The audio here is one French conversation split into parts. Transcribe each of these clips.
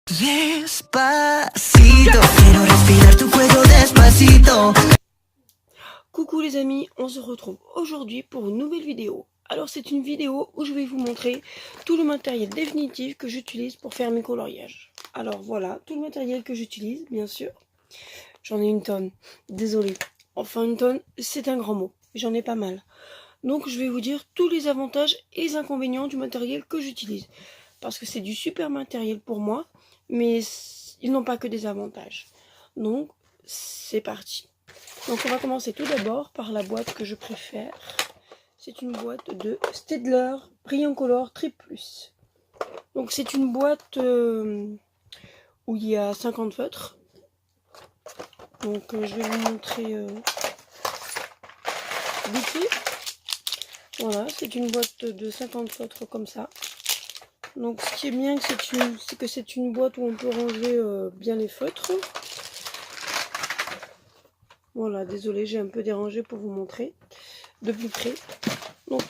Despacito, quiero respirar tu cuello despacito. Coucou les amis, on se retrouve aujourd'hui pour une nouvelle vidéo. Alors c'est une vidéo où je vais vous montrer tout le matériel définitif que j'utilise pour faire mes coloriages. Alors voilà, tout le matériel que j'utilise, bien sûr. J'en ai une tonne, désolée. Enfin une tonne, c'est un grand mot, j'en ai pas mal. Donc je vais vous dire tous les avantages et les inconvénients du matériel que j'utilise. Parce que c'est du super matériel pour moi, mais ils n'ont pas que des avantages. Donc c'est parti. Donc on va commencer tout d'abord par la boîte que je préfère. C'est une boîte de Staedtler Brillancolor Trip Plus. Donc c'est une boîte où il y a 50 feutres. Donc je vais vous montrer vite fait. Voilà, c'est une boîte de 50 feutres comme ça. Donc ce qui est bien, c'est que c'est une boîte où on peut ranger bien les feutres. Voilà, désolé, j'ai un peu dérangé pour vous montrer de plus près. Donc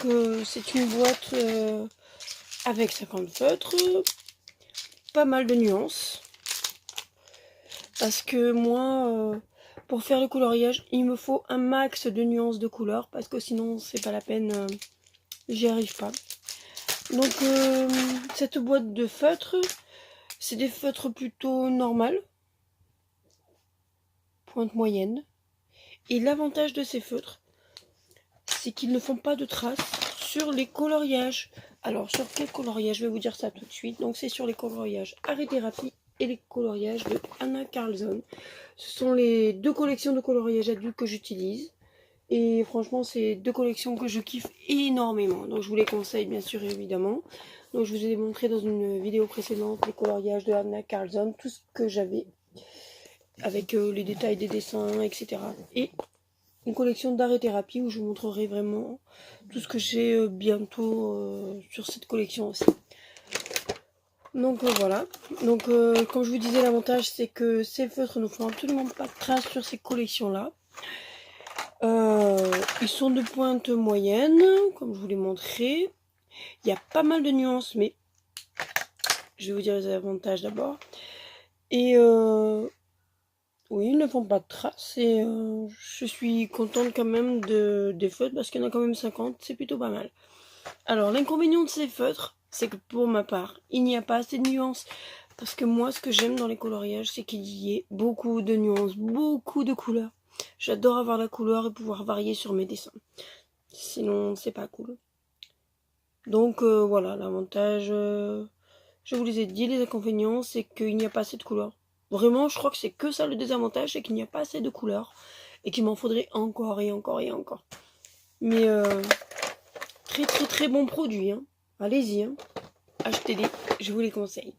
c'est une boîte avec 50 feutres, pas mal de nuances. Parce que moi, pour faire le coloriage, il me faut un max de nuances de couleurs. Parce que sinon, c'est pas la peine, j'y arrive pas. Donc cette boîte de feutres, c'est des feutres plutôt normales, pointe moyenne. Et l'avantage de ces feutres, c'est qu'ils ne font pas de traces sur les coloriages. Alors sur quel coloriage? Je vais vous dire ça tout de suite. Donc c'est sur les coloriages Art Thérapie et les coloriages de Anna Karlsson. Ce sont les deux collections de coloriage adultes que j'utilise. Et franchement, c'est deux collections que je kiffe énormément. Donc je vous les conseille bien sûr évidemment. Donc je vous ai montré dans une vidéo précédente les coloriages de Anna Karlsson, tout ce que j'avais avec les détails des dessins, etc. Et une collection d'art thérapie où je vous montrerai vraiment tout ce que j'ai bientôt sur cette collection aussi. Donc voilà. Donc comme je vous disais, l'avantage c'est que ces feutres ne font absolument pas de traces sur ces collections là. Ils sont de pointe moyenne, comme je vous l'ai montré. Il y a pas mal de nuances, mais je vais vous dire les avantages d'abord. Et oui, ils ne font pas de traces et je suis contente quand même des feutres parce qu'il y en a quand même 50, c'est plutôt pas mal. Alors l'inconvénient de ces feutres, c'est que pour ma part, il n'y a pas assez de nuances. Parce que moi, ce que j'aime dans les coloriages, c'est qu'il y ait beaucoup de nuances, beaucoup de couleurs. J'adore avoir la couleur et pouvoir varier sur mes dessins. Sinon, c'est pas cool. Donc voilà, l'avantage, je vous les ai dit, les inconvénients, c'est qu'il n'y a pas assez de couleurs. Vraiment, je crois que c'est que ça le désavantage, c'est qu'il n'y a pas assez de couleurs. Et qu'il m'en faudrait encore et encore et encore. Mais très très très bon produit, hein. Allez-y, hein. Achetez-les, je vous les conseille.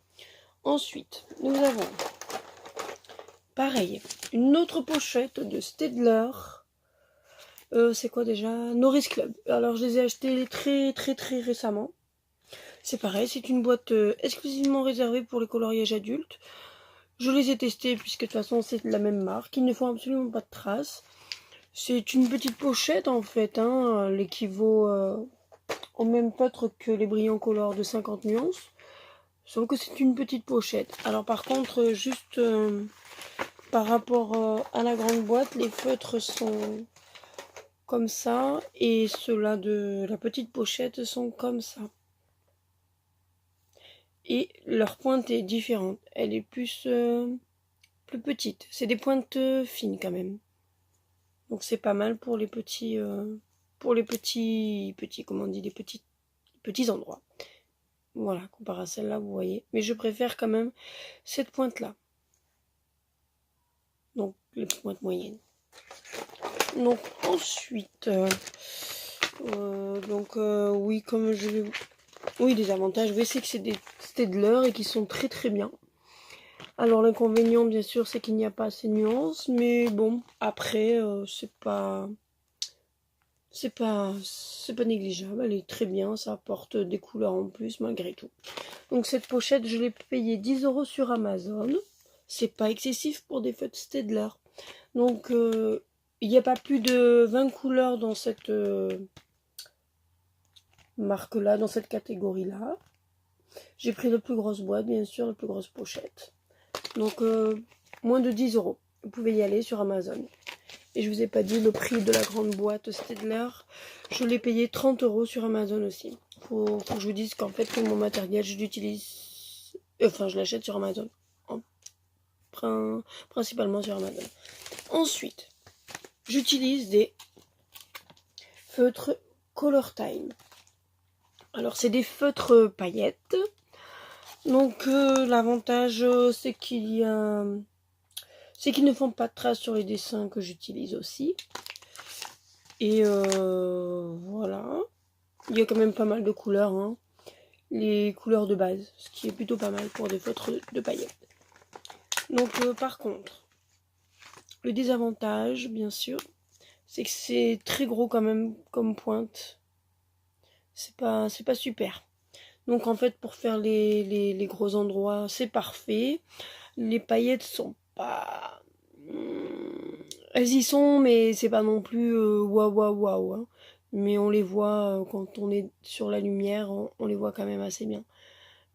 Ensuite, nous avons, pareil, une autre pochette de Staedtler. C'est quoi déjà? Norris Club. Alors je les ai achetés très très très récemment. C'est pareil, c'est une boîte exclusivement réservée pour les coloriages adultes. Je les ai testés puisque de toute façon c'est la même marque. Ils ne font absolument pas de traces. C'est une petite pochette en fait, hein, l'équivaut au même feutre que les Brillancolor de 50 nuances. Sauf que c'est une petite pochette. Alors par contre, juste par rapport à la grande boîte, les feutres sont comme ça. Et ceux-là de la petite pochette sont comme ça. Et leur pointe est différente. Elle est plus petite. C'est des pointes fines quand même. Donc c'est pas mal pour les petits... comment on dit, les petits endroits. Voilà, comparé à celle-là, vous voyez. Mais je préfère quand même cette pointe-là. Donc, les pointes moyennes. Donc, ensuite... oui, comme je vais... Oui, des avantages. Oui, c'est que c'est des Staedtler et qui sont très très bien. Alors, l'inconvénient, bien sûr, c'est qu'il n'y a pas assez de nuances. Mais bon, après, c'est pas négligeable, elle est très bien, ça apporte des couleurs en plus malgré tout. Donc cette pochette, je l'ai payée 10 € sur Amazon. C'est pas excessif pour des feutres Staedtler. Donc il n'y a pas plus de 20 couleurs dans cette marque-là, dans cette catégorie-là. J'ai pris la plus grosse boîte, bien sûr, la plus grosse pochette. Donc, moins de 10 €. Vous pouvez y aller sur Amazon. Et je vous ai pas dit le prix de la grande boîte Staedtler. Je l'ai payé 30 € sur Amazon aussi. Faut que je vous dise qu'en fait, tout mon matériel, je l'utilise... Enfin, je l'achète sur Amazon. Principalement sur Amazon. Ensuite, j'utilise des feutres Color Time. Alors, c'est des feutres paillettes. Donc, l'avantage, c'est qu'ils ne font pas de traces sur les dessins que j'utilise aussi. Et voilà. Il y a quand même pas mal de couleurs, hein. Les couleurs de base, ce qui est plutôt pas mal pour des feutres de paillettes. Donc, par contre, le désavantage, bien sûr, c'est que c'est très gros quand même comme pointe. C'est pas super. Donc en fait, pour faire les gros endroits, c'est parfait. Les paillettes sont pas... Elles y sont, mais c'est pas non plus waouh waouh waouh. Hein. Mais on les voit quand on est sur la lumière, on les voit quand même assez bien.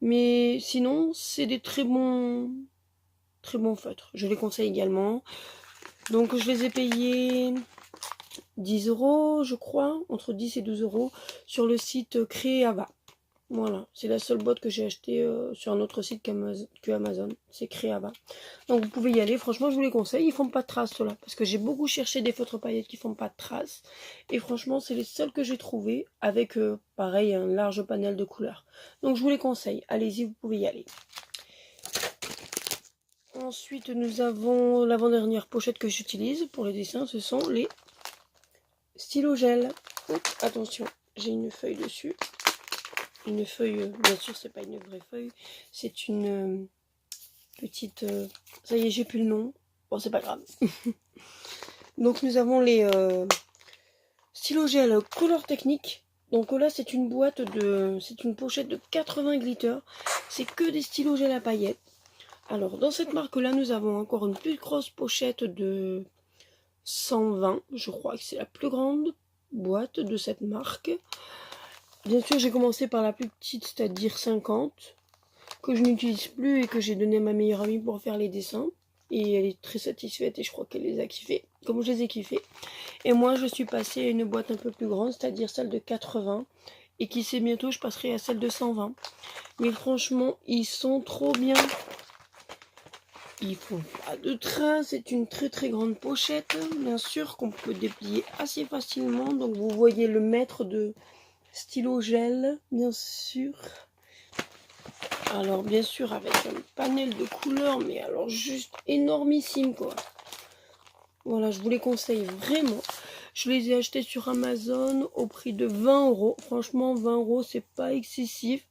Mais sinon, c'est des très bons feutres. Je les conseille également. Donc je les ai payés 10 €, je crois, entre 10 et 12 € sur le site Creava. Voilà, c'est la seule boîte que j'ai achetée sur un autre site que Amazon. C'est Creava. Donc vous pouvez y aller. Franchement, je vous les conseille. Ils font pas de traces, ceux-là. Parce que j'ai beaucoup cherché des feutres paillettes qui font pas de traces. Et franchement, c'est les seuls que j'ai trouvés. Avec, pareil, un large panel de couleurs. Donc je vous les conseille. Allez-y, vous pouvez y aller. Ensuite, nous avons l'avant-dernière pochette que j'utilise pour les dessins. Ce sont les stylos gel. Oups, attention, j'ai une feuille dessus. Une feuille, bien sûr, c'est pas une vraie feuille. C'est une petite... ça y est, j'ai plus le nom. Bon, c'est pas grave. Donc, nous avons les stylos gel Color Technique. Donc là, c'est une boîte de... C'est une pochette de 80 glitters. C'est que des stylos gel à paillettes. Alors, dans cette marque-là, nous avons encore une plus grosse pochette de 120. Je crois que c'est la plus grande boîte de cette marque. Bien sûr, j'ai commencé par la plus petite, c'est-à-dire 50, que je n'utilise plus et que j'ai donné à ma meilleure amie pour faire les dessins. Et elle est très satisfaite et je crois qu'elle les a kiffés, comme je les ai kiffés. Et moi, je suis passée à une boîte un peu plus grande, c'est-à-dire celle de 80. Et qui sait, bientôt, je passerai à celle de 120. Mais franchement, ils sont trop bien. Ils font pas de traces, c'est une très très grande pochette, bien sûr, qu'on peut déplier assez facilement. Donc vous voyez le mètre de stylo gel, bien sûr. Alors bien sûr avec un panel de couleurs, mais alors juste énormissime quoi. Voilà, je vous les conseille vraiment. Je les ai achetés sur Amazon au prix de 20 €. Franchement, 20 € c'est pas excessif.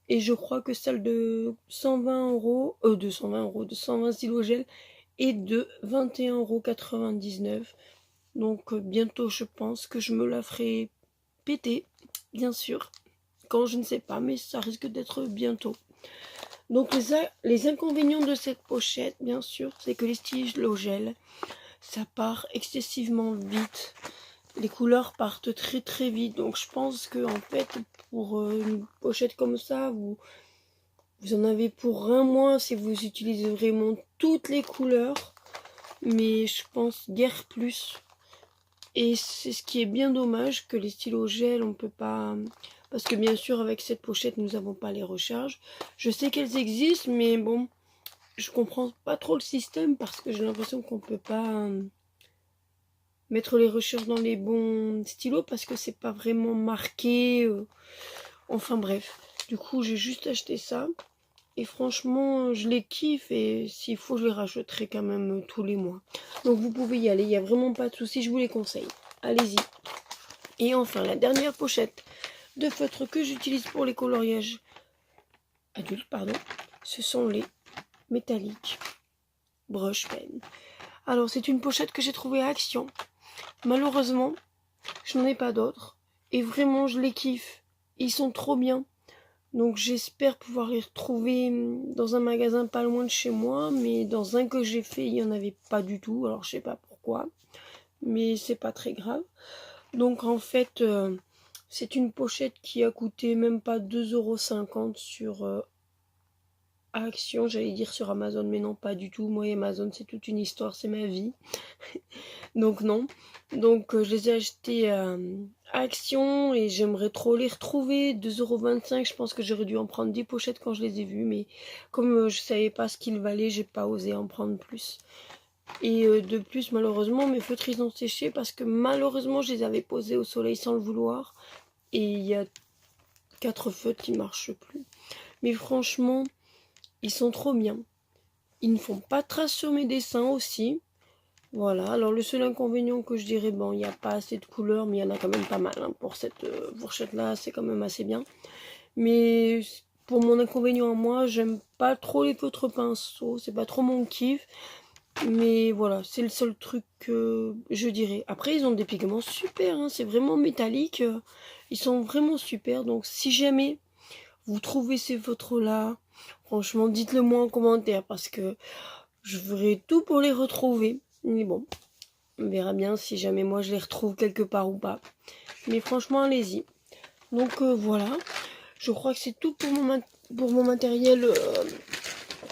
Et je crois que celle de 120 €, de 120 stylos gel est de 21,99 €. Donc bientôt je pense que je me la ferai péter, bien sûr. Quand je ne sais pas, mais ça risque d'être bientôt. Donc les inconvénients de cette pochette, bien sûr, c'est que les stylos gel, ça part excessivement vite. Les couleurs partent très très vite. Donc je pense que en fait, pour une pochette comme ça, vous en avez pour un mois si vous utilisez vraiment toutes les couleurs. Mais je pense guère plus. Et c'est ce qui est bien dommage, que les stylos gel, on peut pas... Parce que bien sûr, avec cette pochette, nous n'avons pas les recharges. Je sais qu'elles existent, mais bon, je comprends pas trop le système parce que j'ai l'impression qu'on peut pas mettre les recharges dans les bons stylos parce que c'est pas vraiment marqué. Enfin bref, du coup, j'ai juste acheté ça. Et franchement, je les kiffe et s'il faut, je les rachèterai quand même tous les mois. Donc vous pouvez y aller, il n'y a vraiment pas de souci, je vous les conseille. Allez-y. Et enfin, la dernière pochette de feutre que j'utilise pour les coloriages adultes, pardon, ce sont les métalliques brush pen. Alors, c'est une pochette que j'ai trouvée à Action. Malheureusement, je n'en ai pas d'autres. Et vraiment, je les kiffe. Ils sont trop bien. Donc j'espère pouvoir les retrouver dans un magasin pas loin de chez moi. Mais dans un que j'ai fait, il n'y en avait pas du tout. Alors je sais pas pourquoi. Mais c'est pas très grave. Donc en fait, C'est une pochette qui a coûté même pas 2,50 € sur Action, j'allais dire sur Amazon, mais non, pas du tout. Moi et Amazon, c'est toute une histoire, c'est ma vie. Donc non. Donc je les ai achetés à Action et j'aimerais trop les retrouver. 2,25 €, je pense que j'aurais dû en prendre 10 pochettes quand je les ai vues, mais comme je savais pas ce qu'ils valaient, j'ai pas osé en prendre plus. Et de plus, malheureusement, mes feutres ils ont séché parce que malheureusement, je les avais posés au soleil sans le vouloir. Et il y a 4 feutres qui marchent plus. Mais franchement, ils sont trop bien. Ils ne font pas de traces sur mes dessins aussi. Voilà, alors le seul inconvénient que je dirais, bon, il n'y a pas assez de couleurs, mais il y en a quand même pas mal. Hein. Pour cette fourchette-là, c'est quand même assez bien. Mais pour mon inconvénient à moi, j'aime pas trop les feutres pinceaux. C'est pas trop mon kiff. Mais voilà, c'est le seul truc que je dirais. Après, ils ont des pigments super, hein, c'est vraiment métallique. Ils sont vraiment super. Donc, si jamais vous trouvez ces feutres-là, franchement, dites-le moi en commentaire parce que je ferai tout pour les retrouver. Mais bon, on verra bien si jamais moi je les retrouve quelque part ou pas. Mais franchement, allez-y. Donc, voilà. Je crois que c'est tout pour mon matériel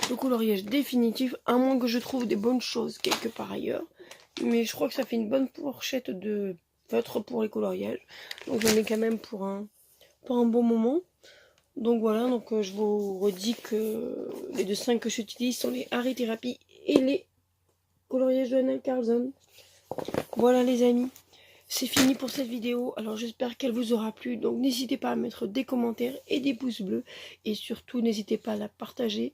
de coloriage définitif, à moins que je trouve des bonnes choses quelque part ailleurs. Mais je crois que ça fait une bonne fourchette de feutre pour les coloriages. Donc j'en ai quand même pour un bon moment. Donc voilà, donc je vous redis que les dessins que j'utilise sont les Art Therapy et les coloriages de Anna Carlson. Voilà les amis, c'est fini pour cette vidéo. Alors j'espère qu'elle vous aura plu. Donc n'hésitez pas à mettre des commentaires et des pouces bleus. Et surtout n'hésitez pas à la partager.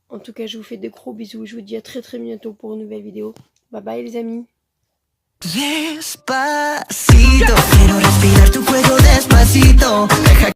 En tout cas, je vous fais de gros bisous. Je vous dis à très bientôt pour une nouvelle vidéo. Bye bye les amis. Despacito, quiero respirar tu cuello despacito. Deja